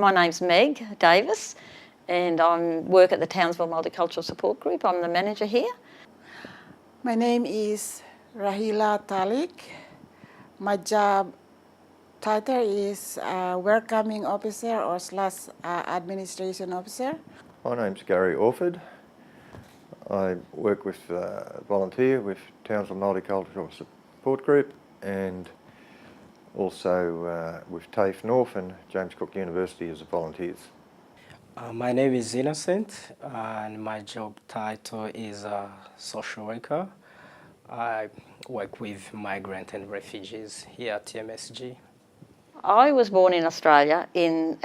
My name's Meg Davis and I work at the Townsville Multicultural Support Group. I'm the manager here. My name is Rahila Talik. My job title is welcoming officer or / administration officer. My name's Gary Orford. I work with volunteer with Townsville Multicultural Support Group and also with TAFE North and James Cook University as volunteers. My name is Innocent and my job title is social worker. I work with migrants and refugees here at TMSG. I was born in Australia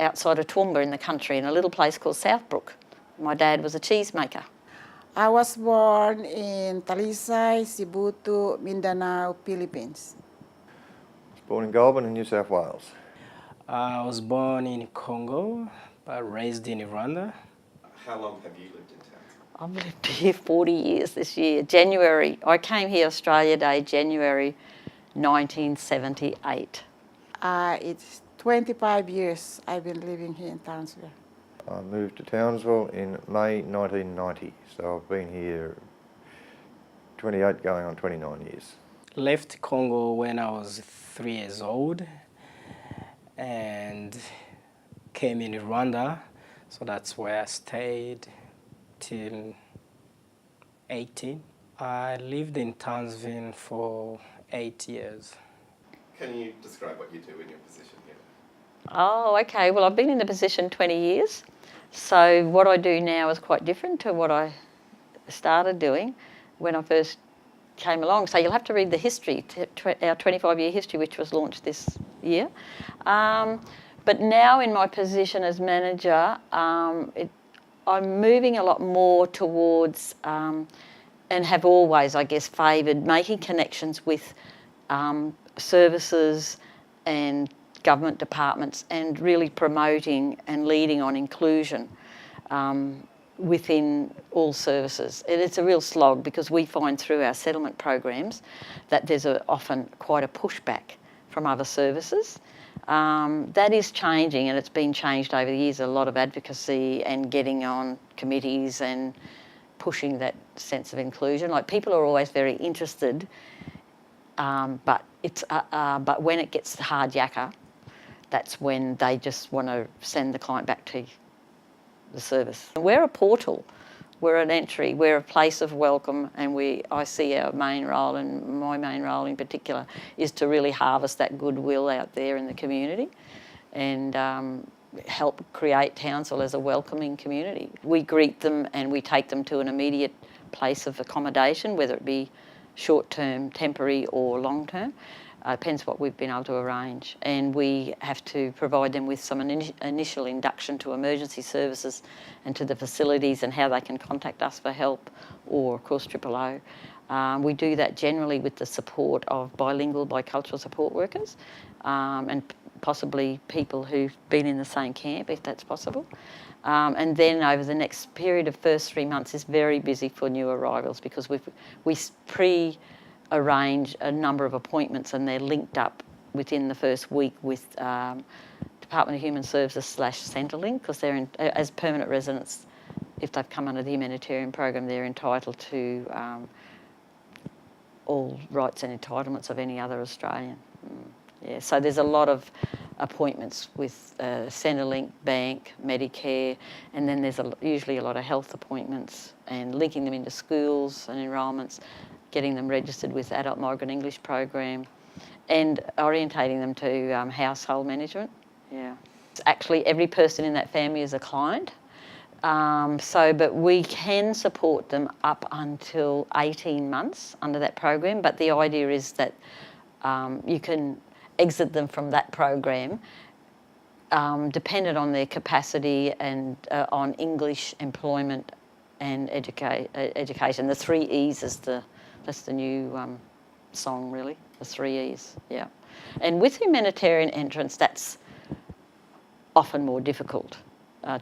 outside of Toowoomba in the country in a little place called Southbrook. My dad was a cheesemaker. I was born in Talisay, Sibutu, Mindanao, Philippines. I was born in Goulburn in New South Wales. I was born in Congo but raised in Rwanda. How long have you lived in town? I've lived here 40 years this year. January, I came here Australia Day, January 1978. It's 25 years I've been living here in Townsville. I moved to Townsville in May 1990, so I've been here 28 going on 29 years. Left Congo when I was 3 years old and came in Rwanda, so that's where I stayed till 18. I lived in Townsville for 8 years. Can you describe what you do in your position here? Oh, okay. Well, I've been in the position 20 years. So what I do now is quite different to what I started doing when I first came along. So you'll have to read the history, our 25-year history, which was launched this year. But now in my position as manager, I'm moving a lot more towards, and have always, I guess, favoured making connections with services and government departments and really promoting and leading on inclusion within all services. And it's a real slog because we find through our settlement programs that there's often quite a pushback from other services. That is changing and it's been changed over the years. A lot of advocacy and getting on committees and pushing that sense of inclusion. Like people are always very interested, but when it gets hard yakka, that's when they just want to send the client back to the service. We're a portal, we're an entry, we're a place of welcome, and I see our main role, and my main role in particular, is to really harvest that goodwill out there in the community and help create Townsville as a welcoming community. We greet them and we take them to an immediate place of accommodation, whether it be short-term, temporary or long-term. Depends what we've been able to arrange. And we have to provide them with some initial induction to emergency services and to the facilities and how they can contact us for help, or of course 000. We do that generally with the support of bicultural support workers and possibly people who've been in the same camp, if that's possible. And then over the next period of first 3 months is very busy for new arrivals because we pre-arrange a number of appointments and they're linked up within the first week with Department of Human Services / Centrelink, because they're as permanent residents, if they've come under the humanitarian program, they're entitled to all rights and entitlements of any other Australian. Yeah, so there's a lot of appointments with Centrelink, Bank, Medicare, and then there's usually a lot of health appointments and linking them into schools and enrolments, getting them registered with Adult Migrant English program and orientating them to household management. Yeah. Actually, every person in that family is a client. But we can support them up until 18 months under that program, but the idea is that you can exit them from that program dependent on their capacity and on English, employment and education. The 3 E's is that's the new song really, the 3 E's, yeah. And with humanitarian entrance, that's often more difficult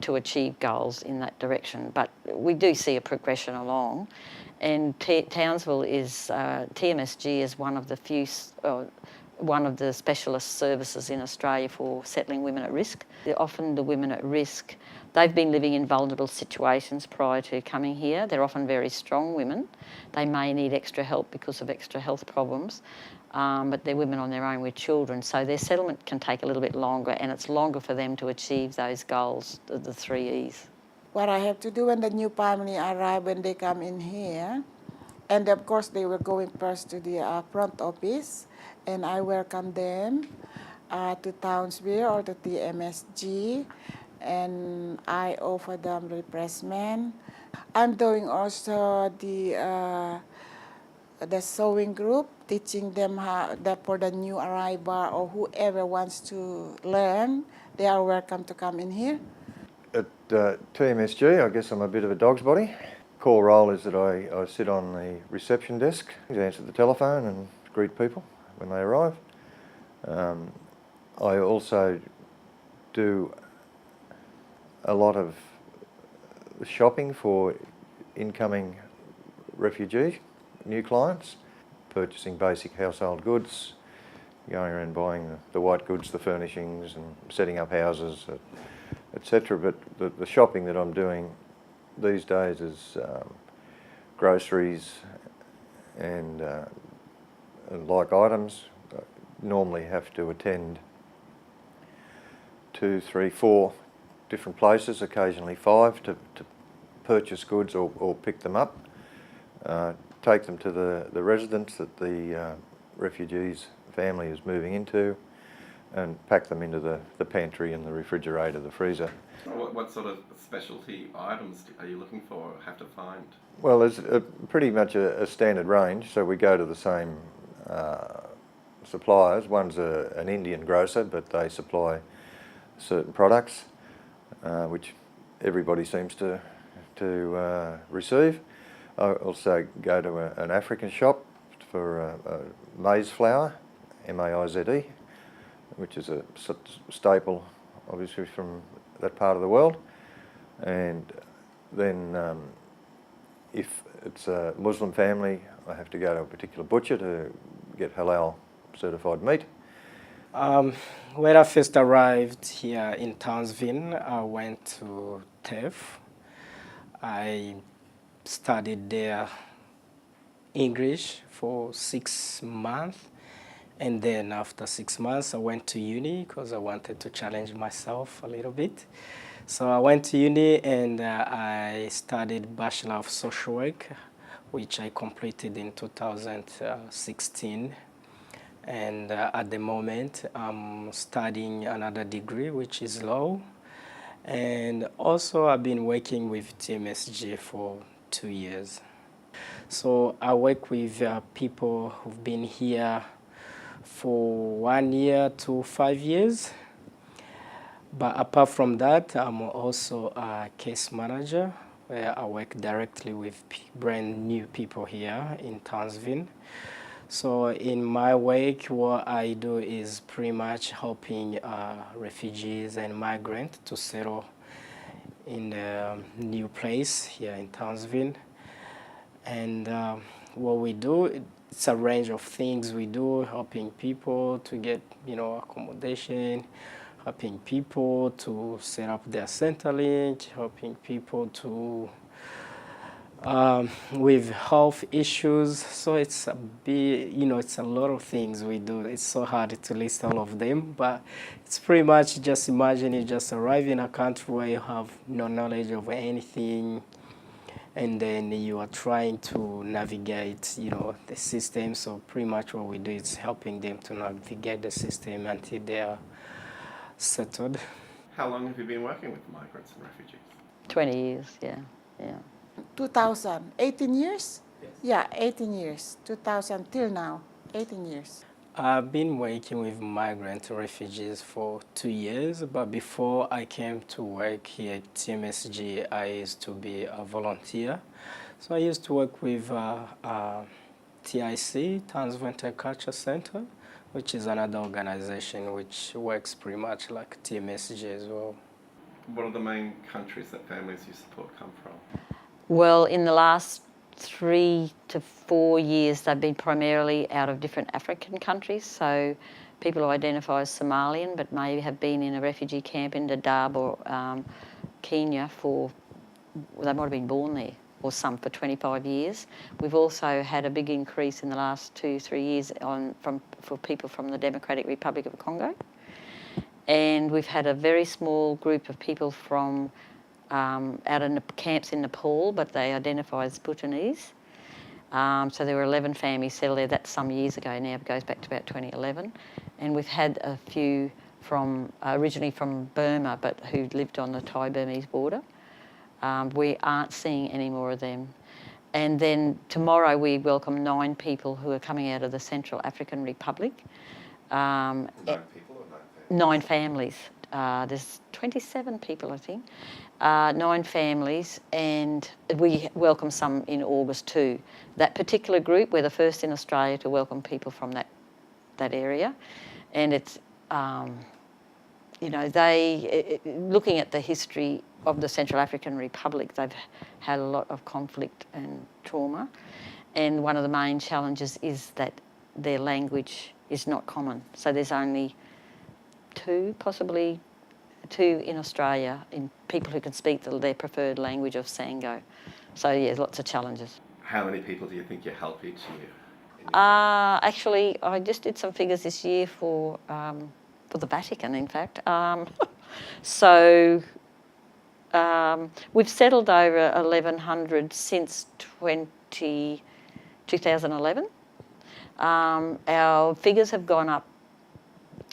to achieve goals in that direction, but we do see a progression along. And Townsville is, TMSG is one of the few one of the specialist services in Australia for settling women at risk. Often the women at risk, they've been living in vulnerable situations prior to coming here. They're often very strong women. They may need extra help because of extra health problems, but they're women on their own with children, so their settlement can take a little bit longer, and it's longer for them to achieve those goals, the 3 E's. What I have to do when the new family arrive, when they come in here, and of course they were going first to the front office, and I welcome them to Townsville or to TMSG, and I offer them refreshment. I'm doing also the sewing group, teaching them how that for the new arrival or whoever wants to learn, they are welcome to come in here. At TMSG, I guess I'm a bit of a dog's body. Core role is that I sit on the reception desk, answer the telephone and greet people when they arrive. I also do a lot of the shopping for incoming refugees, new clients, purchasing basic household goods, going around buying the white goods, the furnishings and setting up houses, etc. But the shopping that I'm doing these days is groceries and like items. I normally have to attend 2, 3, 4 different places, occasionally 5, to purchase goods or pick them up, take them to the residence that the refugees family is moving into, and pack them into the pantry and the refrigerator, the freezer. What sort of specialty items are you looking for or have to find? Well, there's pretty much a standard range, so we go to the same suppliers. One's an Indian grocer, but they supply certain products, which everybody seems to receive. I also go to an African shop for maize flour, M-A-I-Z-E, which is a staple, obviously, from that part of the world. And then if it's a Muslim family, I have to go to a particular butcher to get halal certified meat. When I first arrived here in Townsville, I went to TEF. I studied there English for 6 months. And then after 6 months, I went to uni because I wanted to challenge myself a little bit. So I went to uni and I studied Bachelor of Social Work, which I completed in 2016. And at the moment, I'm studying another degree, which is law. And also I've been working with TMSG for 2 years. So I work with people who've been here for 1 year to 5 years. But apart from that, I'm also a case manager where I work directly with brand new people here in Townsville. So in my work, what I do is pretty much helping refugees and migrants to settle in a new place here in Townsville. And what we do, it's a range of things we do, helping people to get, accommodation, helping people to set up their Centrelink, helping people to with health issues. So it's it's a lot of things we do. It's so hard to list all of them, but it's pretty much just imagine you just arrive in a country where you have no knowledge of anything, and then you are trying to navigate, the system. So pretty much what we do is helping them to navigate the system until they are settled. How long have you been working with migrants and refugees? 20 years, yeah. 2000, 18 years? Yes. Yeah, 18 years. 2000 till now, 18 years. I've been working with migrant refugees for 2 years, but before I came to work here at TMSG, I used to be a volunteer. So I used to work with TIC, Townsville Multicultural Center, which is another organization which works pretty much like TMSG as well. What are the main countries that families you support come from? Well, in the last 3 to 4 years, they've been primarily out of different African countries. So people who identify as Somalian but may have been in a refugee camp in Dadaab or Kenya they might have been born there, or some for 25 years. We've also had a big increase in the last 2-3 years for people from the Democratic Republic of the Congo. And we've had a very small group of people from out in the camps in Nepal, but they identify as Bhutanese. So there were 11 families settled there. That's some years ago now. It goes back to about 2011. And we've had a few originally from Burma, but who lived on the Thai-Burmese border. We aren't seeing any more of them. And then tomorrow we welcome 9 people who are coming out of the Central African Republic. 9 people or 9 families? 9 families. There's 27 people, I think. 9 families, and we welcome some in August too. That particular group, we're the first in Australia to welcome people from that area. And it's, you know, looking at the history of the Central African Republic, they've had a lot of conflict and trauma. And one of the main challenges is that their language is not common. So there's only 2, possibly 2 in Australia, in people who can speak their preferred language of Sango. So yeah, lots of challenges. How many people do you think you help each year? Actually, I just did some figures this year for the Vatican, in fact. We've settled over 1,100 since 2011. Our figures have gone up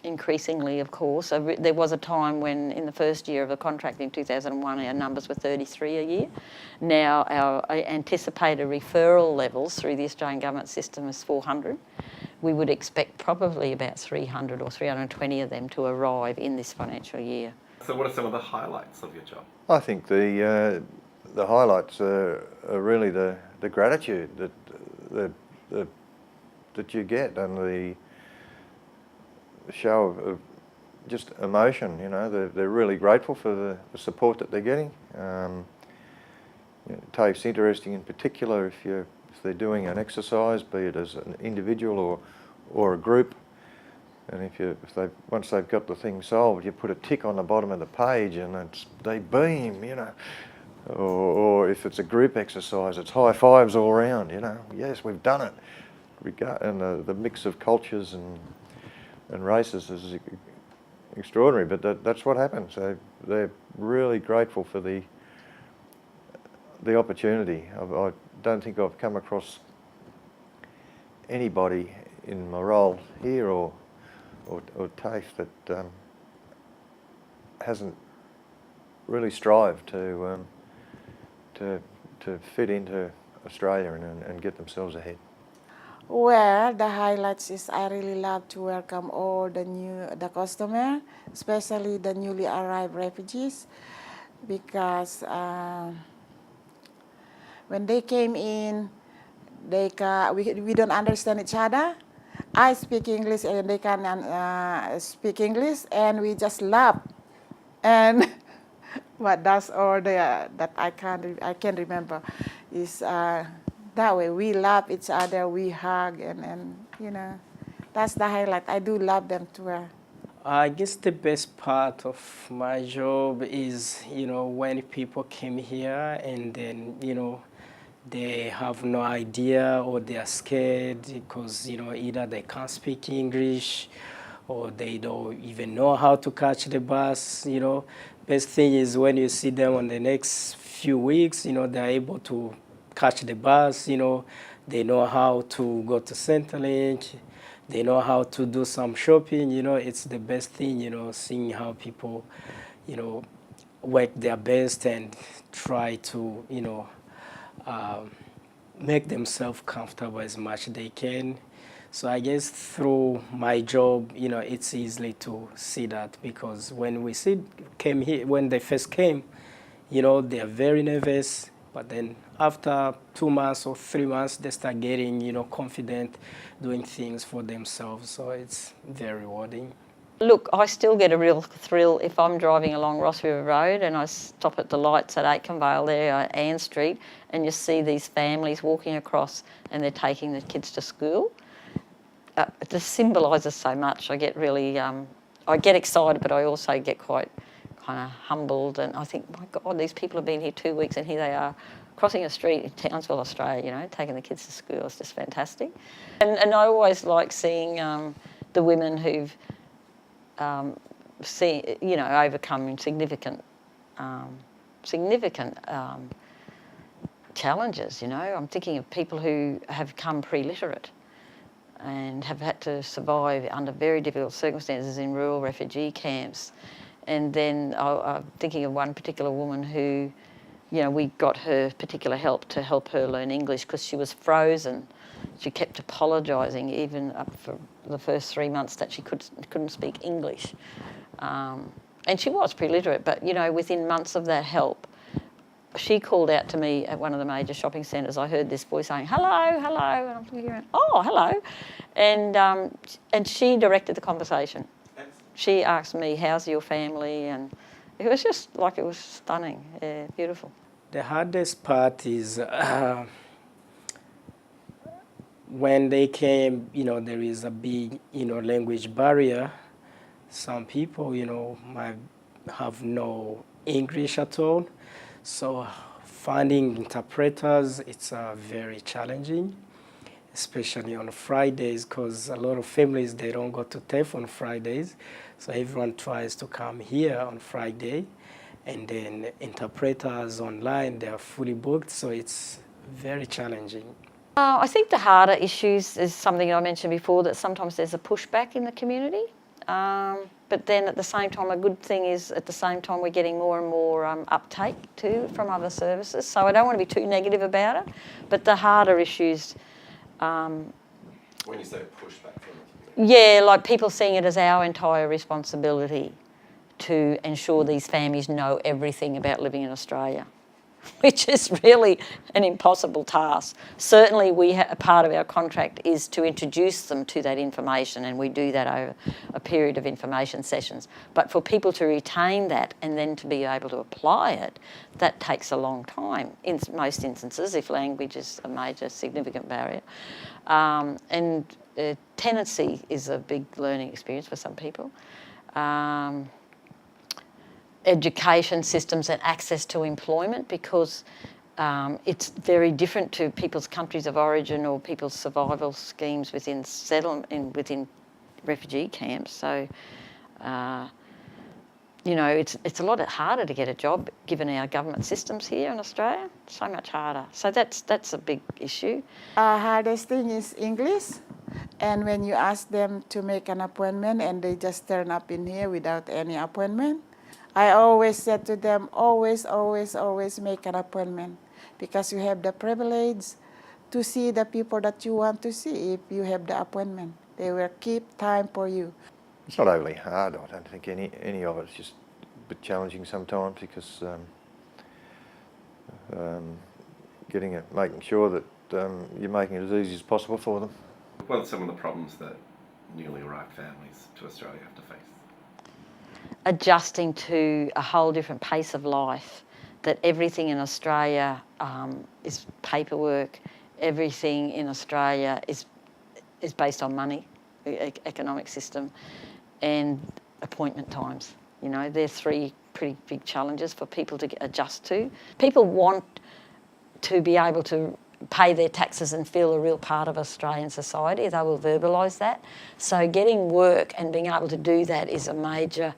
increasingly, of course. There was a time when, in the first year of the contract in 2001, our numbers were 33 a year. Now our anticipated referral levels through the Australian government system is 400. We would expect probably about 300 or 320 of them to arrive in this financial year. So what are some of the highlights of your job? I think the highlights are really the gratitude that you get, and the show of just emotion. You know, they're really grateful for the support that they're getting. You know, TAFE's interesting in particular if they're doing an exercise, be it as an individual or a group, and once they've got the thing solved, you put a tick on the bottom of the page and they beam, you know. Or if it's a group exercise, it's high fives all around, you know. Yes, we've done it. And the mix of cultures and races is extraordinary, but that's what happens. They're really grateful for the opportunity. I don't think I've come across anybody in my role here or TAFE that hasn't really strived to fit into Australia and get themselves ahead. Well, the highlights is I really love to welcome all the customer, especially the newly arrived refugees, because when they came in, we don't understand each other. I speak English and they can speak English, and we just laugh. And but that's all that I can remember is. That way we love each other, we hug, and you know, that's the highlight. I do love them too. I guess the best part of my job is, you know, when people came here and then, you know, they have no idea or they are scared because, you know, either they can't speak English or they don't even know how to catch the bus, you know. Best thing is when you see them on the next few weeks, you know, they're able to catch the bus, you know, they know how to go to Centrelink, they know how to do some shopping, you know. It's the best thing, you know, seeing how people, you know, work their best and try to, you know, make themselves comfortable as much as they can. So I guess through my job, you know, it's easy to see that, because when when they first came, you know, they are very nervous. But then after 2 months or 3 months, they start getting, you know, confident, doing things for themselves. So it's very rewarding. Look, I still get a real thrill if I'm driving along Ross River Road and I stop at the lights at Aitken Vale there, Ann Street, and you see these families walking across and they're taking the kids to school. It just symbolises so much. I get really, I get excited, but I also get quite kind of humbled, and I think, my God, these people have been here 2 weeks and here they are crossing a street in Townsville, Australia, you know, taking the kids to school. It's just fantastic. And I always like seeing the women who've overcome significant challenges, you know. I'm thinking of people who have come pre-literate and have had to survive under very difficult circumstances in rural refugee camps. And then I'm thinking of one particular woman who, you know, we got her particular help to help her learn English because she was frozen. She kept apologising even up for the first 3 months that she couldn't speak English. And she was pre-literate, but, you know, within months of that help, she called out to me at one of the major shopping centres. I heard this boy saying, hello, hello, and I'm looking around, oh, hello. And she directed the conversation. She asked me, how's your family? And it was just like, it was stunning, yeah, beautiful. The hardest part is when they came, you know, there is a big, you know, language barrier. Some people, you know, might have no English at all. So finding interpreters, it's very challenging, especially on Fridays, because a lot of families, they don't go to TAFE on Fridays. So everyone tries to come here on Friday, and then interpreters online, they are fully booked, so it's very challenging. I think the harder issues is something I mentioned before, that sometimes there's a pushback in the community. But then at the same time, a good thing is at the same time we're getting more and more uptake too from other services. So I don't want to be too negative about it, but the harder issues... when you say pushback from the community? Yeah, like people seeing it as our entire responsibility to ensure these families know everything about living in Australia, which is really an impossible task. Certainly a part of our contract is to introduce them to that information, and we do that over a period of information sessions. But for people to retain that and then to be able to apply it, that takes a long time in most instances, if language is a major significant barrier. Tenancy is a big learning experience for some people. Education systems and access to employment, because it's very different to people's countries of origin or people's survival schemes within within refugee camps. So, you know, it's a lot harder to get a job given our government systems here in Australia. So much harder. So that's a big issue. Hardest thing is English. And when you ask them to make an appointment and they just turn up in here without any appointment, I always said to them, always, always, always make an appointment, because you have the privilege to see the people that you want to see if you have the appointment. They will keep time for you. It's not overly hard, I don't think any of it. It's just a bit challenging sometimes, because making sure that you're making it as easy as possible for them. What are some of the problems that newly arrived families to Australia have to face? Adjusting to a whole different pace of life, that everything in Australia is paperwork, everything in Australia is based on money, the economic system, and appointment times. You know, they're three pretty big challenges for people to adjust to. People want to be able to pay their taxes and feel a real part of Australian society. They will verbalise that. So getting work and being able to do that is a major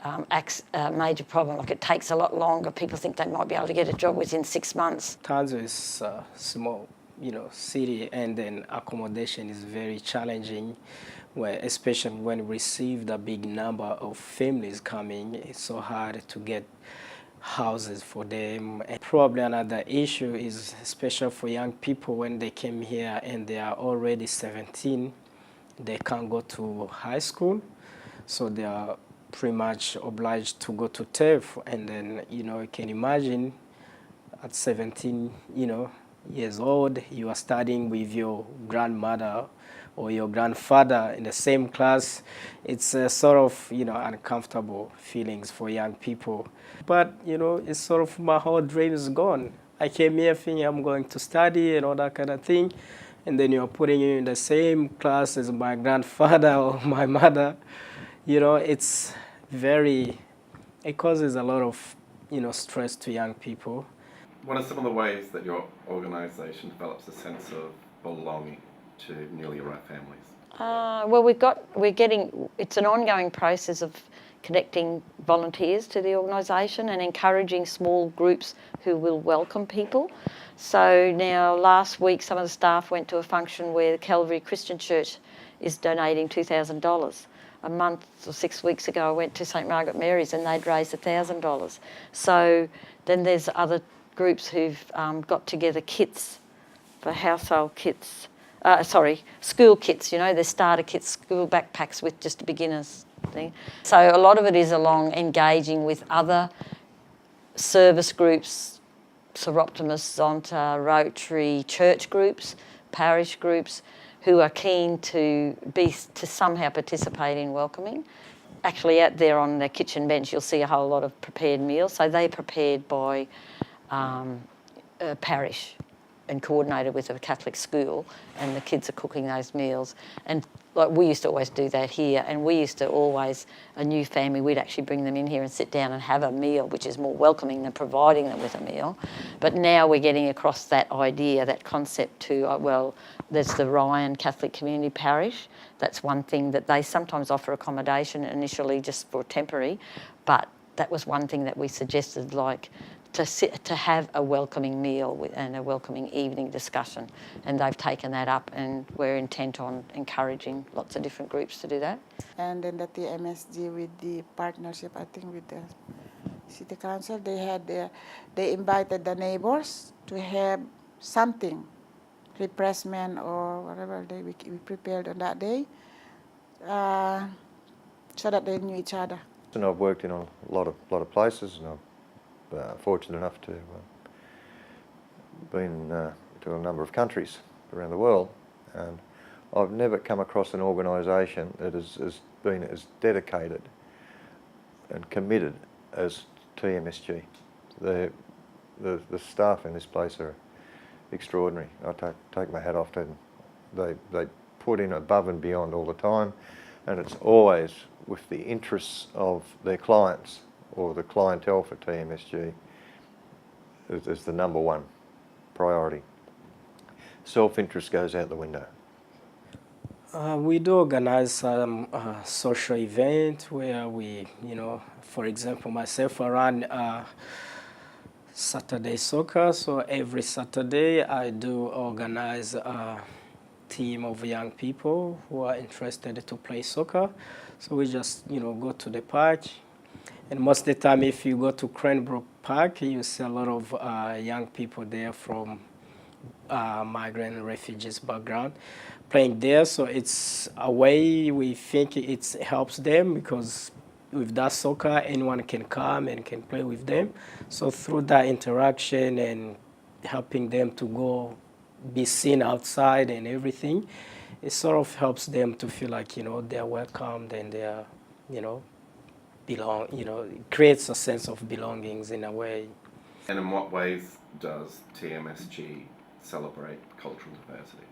problem. Like, it takes a lot longer. People think they might be able to get a job within 6 months. Townsville is a small, you know, city, and then accommodation is very challenging, where especially when we receive the big number of families coming, it's so hard to get houses for them. And probably another issue is, especially for young people, when they came here and they are already 17, they can't go to high school, so they are pretty much obliged to go to TAFE. And then, you know, you can imagine at 17, you know, years old, you are studying with your grandmother or your grandfather in the same class, it's a sort of, uncomfortable feelings for young people. But, it's sort of my whole dream is gone. I came here thinking I'm going to study and all that kind of thing. And then you're putting you in the same class as my grandfather or my mother. It's it causes a lot of, stress to young people. What are some of the ways that your organisation develops a sense of belonging to newly arrived families? Well, it's an ongoing process of connecting volunteers to the organisation and encouraging small groups who will welcome people. So now last week some of the staff went to a function where the Calvary Christian Church is donating $2,000. A month or 6 weeks ago I went to St Margaret Mary's and they'd raised $1,000. So then there's other groups who've got together kits for household kits, school kits, their starter kits, school backpacks with just a beginner's thing. So a lot of it is along engaging with other service groups, Seroptimus, Zonta, Rotary, church groups, parish groups, who are keen to somehow participate in welcoming. Actually out there on the kitchen bench you'll see a whole lot of prepared meals. So they're prepared by a parish and coordinated with a Catholic school, and the kids are cooking those meals. And like we used to always do that here, and we used to always, a new family, we'd actually bring them in here and sit down and have a meal, which is more welcoming than providing them with a meal. But now we're getting across that idea, that concept to, there's the Ryan Catholic Community Parish. That's one thing that they sometimes offer accommodation initially just for temporary, but that was one thing that we suggested, like to have a welcoming meal and a welcoming evening discussion, and they've taken that up, and we're intent on encouraging lots of different groups to do that. And then the TMSG with the partnership, I think with the City Council, they invited the neighbors to have something, refreshment or whatever we prepared on that day, so that they knew each other. And I've worked in a lot of places, and I'm fortunate enough to been to a number of countries around the world, and I've never come across an organisation that has been as dedicated and committed as TMSG. The staff in this place are extraordinary. I take my hat off to them. They put in above and beyond all the time, and it's always with the interests of their clients or the clientele for TMSG is the number one priority. Self-interest goes out the window. We do organize some social event where we, for example, myself, I run Saturday soccer. So every Saturday I do organize a team of young people who are interested to play soccer. So we just, go to the park. And most of the time, if you go to Cranbrook Park, you see a lot of young people there from migrant and refugees background playing there. So it's a way we think it helps them, because with that soccer, anyone can come and can play with them. So through that interaction and helping them to go be seen outside and everything, it sort of helps them to feel like, they're welcomed and they're, it creates a sense of belongings in a way. And in what ways does TMSG celebrate cultural diversity?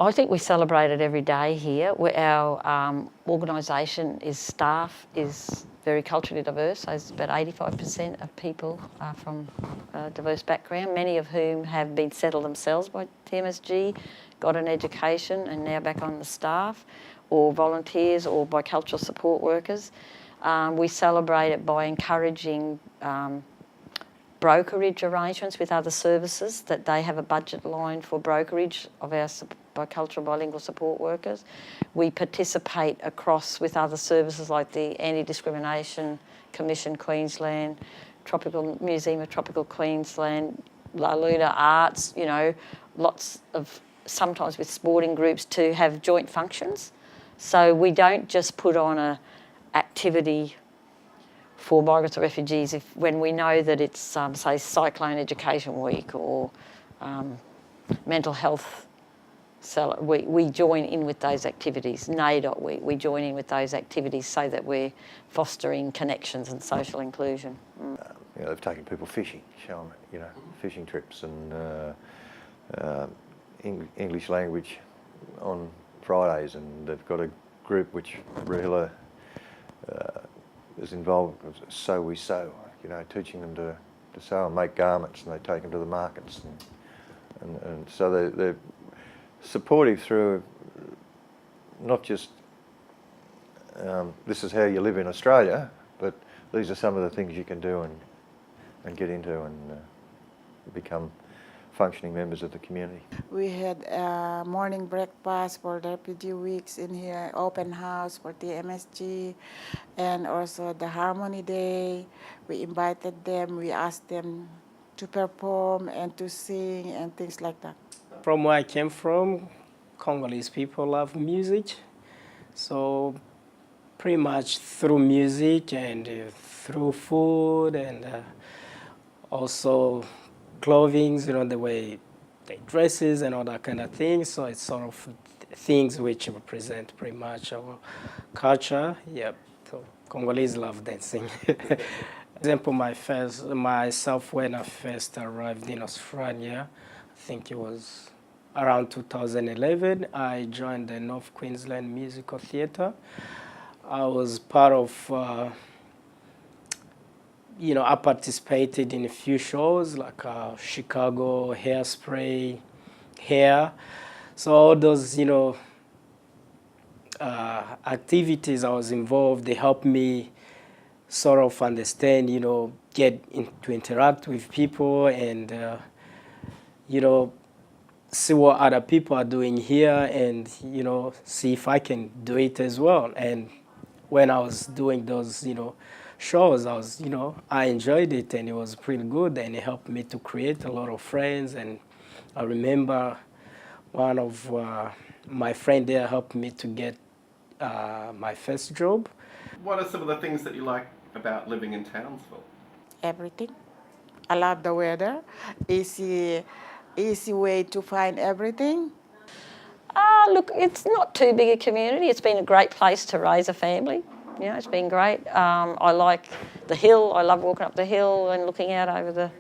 I think we celebrate it every day here. Our organisation staff is very culturally diverse. So it's about 85% of people are from a diverse background, many of whom have been settled themselves by TMSG, got an education and now back on the staff, or volunteers, or by cultural support workers. We celebrate it by encouraging brokerage arrangements with other services, that they have a budget line for brokerage of our bicultural bilingual support workers. We participate across with other services like the Anti-Discrimination Commission Queensland, Tropical Museum of Tropical Queensland, La Luna Arts, lots of, sometimes with sporting groups, to have joint functions. So we don't just put on a activity for migrants or refugees when we know that it's, say, Cyclone Education Week or Mental Health we join in with those activities. NAIDOT, we join in with those activities so that we're fostering connections and social inclusion. You know, they've taken people fishing, show them, you know, fishing trips and English language on Fridays, and they've got a group which Rahila is involved with, Sew We Sew, you know, teaching them to sew and make garments, and they take them to the markets, and so they're supportive through not just this is how you live in Australia, but these are some of the things you can do and get into and become functioning members of the community. We had morning breakfast for the refugee weeks in here, open house for TMSG, and also the Harmony Day. We invited them, we asked them to perform and to sing and things like that. From where I came from, Congolese people love music. So pretty much through music and through food and also clothing, you know, the way they dresses and all that kind of thing. So it's sort of things which represent pretty much our culture. Yep. So Congolese love dancing. Example, myself when I first arrived in Australia, I think it was around 2011, I joined the North Queensland Musical Theatre. I was part of you know, I participated in a few shows like Chicago, Hairspray, Hair. So all those, you know, activities I was involved, they helped me sort of understand, you know, get to interact with people and, you know, see what other people are doing here and, you know, see if I can do it as well. And when I was doing those, you know, shows, I enjoyed it and it was pretty good and it helped me to create a lot of friends. And I remember one of my friend there helped me to get my first job. What are some of the things that you like about living in Townsville? Everything. I love the weather. Easy way to find everything. Look, it's not too big a community. It's been a great place to raise a family. You know, it's been great. I like the hill. I love walking up the hill and looking out over the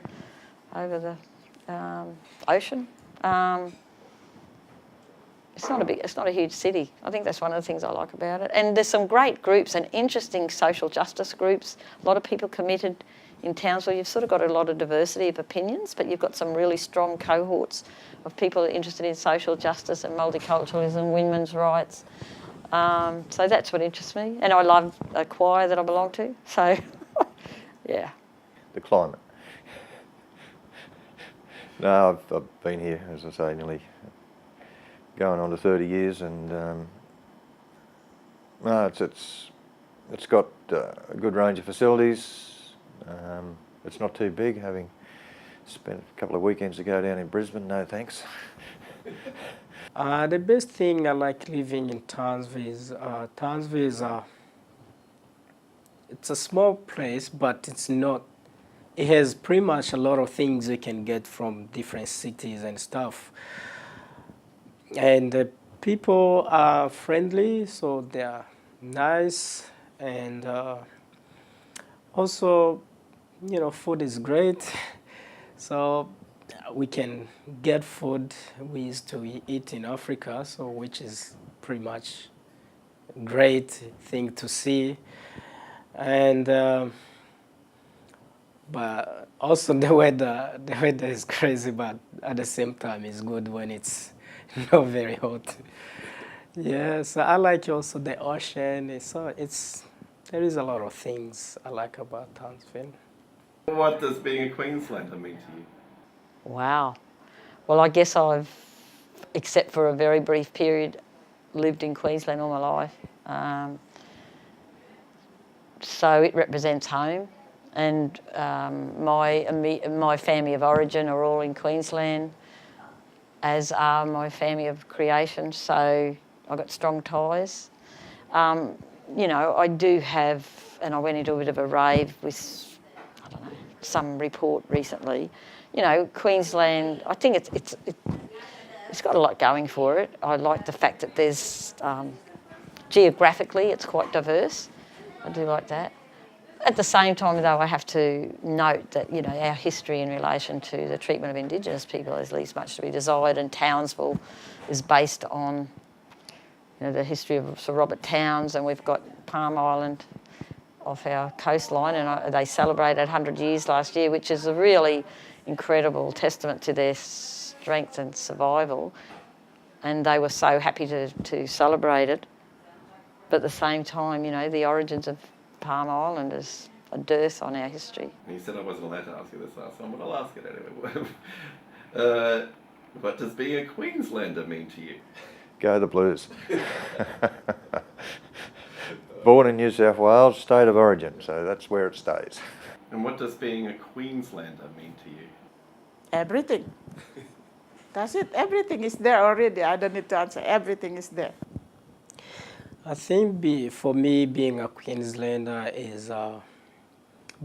ocean. It's not a huge city. I think that's one of the things I like about it. And there's some great groups and interesting social justice groups. A lot of people committed in Townsville. You've sort of got a lot of diversity of opinions, but you've got some really strong cohorts of people interested in social justice and multiculturalism, women's rights. So that's what interests me. And I love a choir that I belong to. So, yeah. The climate. No, I've been here, as I say, nearly going on to 30 years, and no, it's got a good range of facilities. It's not too big, having spent a couple of weekends ago down in Brisbane, no thanks. The best thing I like living in Townsville is it's a small place, but it has pretty much a lot of things you can get from different cities and stuff. And the people are friendly, so they are nice, and also, you know, food is great. So we can get food we used to eat in Africa, so which is pretty much a great thing to see. And but also the weather is crazy, but at the same time it's good when it's not very hot. Yeah, so I like also the ocean. There is a lot of things I like about Townsville. What does being a Queenslander mean to you? Wow. Well, I guess I've, except for a very brief period, lived in Queensland all my life. So it represents home, and my family of origin are all in Queensland, as are my family of creation, so I've got strong ties. You know, I do have, and I went into a bit of a rave with, I don't know, some report recently. You know, Queensland, I think it's got a lot going for it. I like the fact that there's, geographically, it's quite diverse. I do like that. At the same time, though, I have to note that, you know, our history in relation to the treatment of Indigenous people is leaves much to be desired, and Townsville is based on, you know, the history of Sir Robert Towns, and we've got Palm Island off our coastline, and they celebrated 100 years last year, which is a really incredible testament to their strength and survival, and they were so happy to celebrate it. But at the same time, you know, the origins of Palm Island is a dearth on our history. And you said I wasn't allowed to ask you this last time, but I'll ask it anyway. What does being a Queenslander mean to you? Go the Blues. Born in New South Wales, state of origin, so that's where it stays. And what does being a Queenslander mean to you? Everything. That's it. Everything is there already. I don't need to answer. Everything is there. I think for me, being a Queenslander is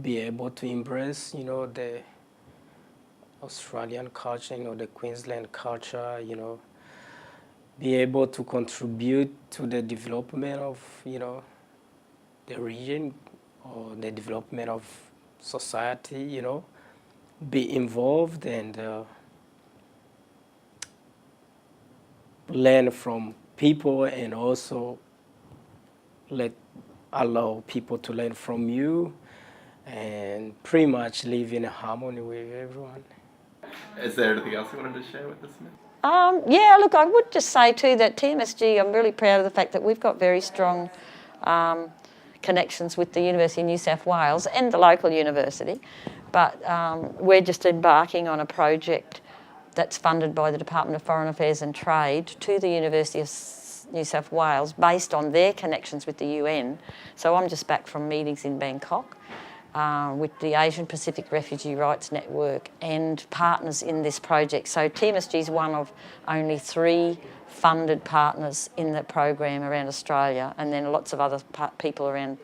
be able to embrace, you know, the Australian culture, you know, the Queensland culture, you know, be able to contribute to the development of, you know, the region or the development of society, you know, be involved and learn from people, and also allow people to learn from you, and pretty much live in harmony with everyone. Is there anything else you wanted to share with us, Smith? Yeah, look, I would just say too that TMSG, I'm really proud of the fact that we've got very strong connections with the University of New South Wales and the local university, but we're just embarking on a project that's funded by the Department of Foreign Affairs and Trade to the University of New South Wales based on their connections with the UN. So I'm just back from meetings in Bangkok with the Asian Pacific Refugee Rights Network and partners in this project. So TMSG is one of only 3 funded partners in the program around Australia, and then lots of other people around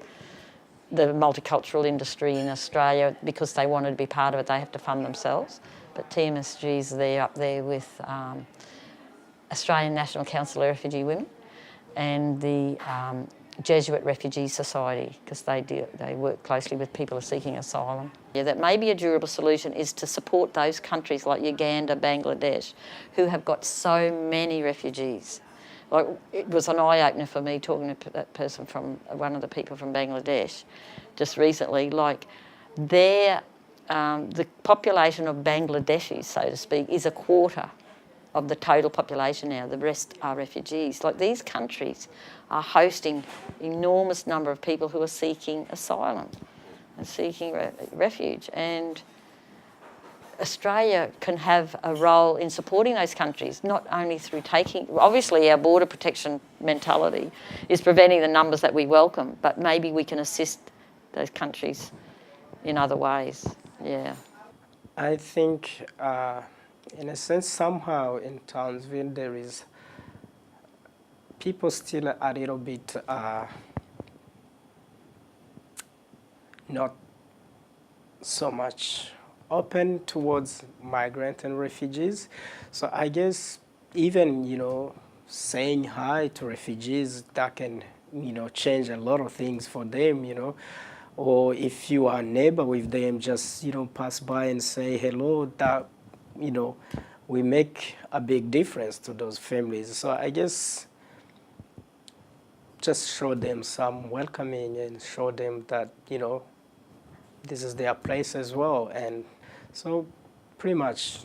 the multicultural industry in Australia. Because they wanted to be part of it, they have to fund themselves. But TMSG's there up there with Australian National Council of Refugee Women and the Jesuit Refugee Society, because they work closely with people who are seeking asylum. Yeah, that may be a durable solution is to support those countries like Uganda, Bangladesh, who have got so many refugees. Like, it was an eye-opener for me talking to that person from one of the people from Bangladesh just recently. Like, the population of Bangladeshis, so to speak, is a quarter of the total population now. The rest are refugees. Like, these countries are hosting enormous number of people who are seeking asylum and seeking refuge. And Australia can have a role in supporting those countries, not only through taking... Obviously, our border protection mentality is preventing the numbers that we welcome, but maybe we can assist those countries in other ways. Yeah. I think, in a sense, somehow in Townsville there is people still a little bit not so much open towards migrants and refugees. So I guess even, you know, saying hi to refugees, that can, you know, change a lot of things for them, you know. Or if you are a neighbor with them, just, you know, pass by and say hello, that, you know, we make a big difference to those families. So I guess just show them some welcoming and show them that, you know, this is their place as well. And so pretty much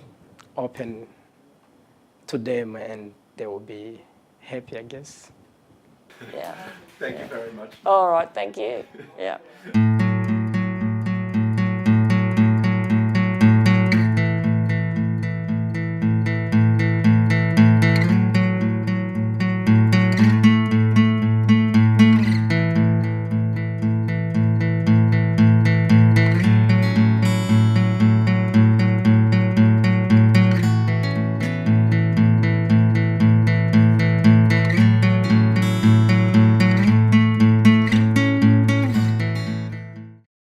open to them, and they will be happy, I guess. Yeah. Thank you very much. All right, thank you. Yeah.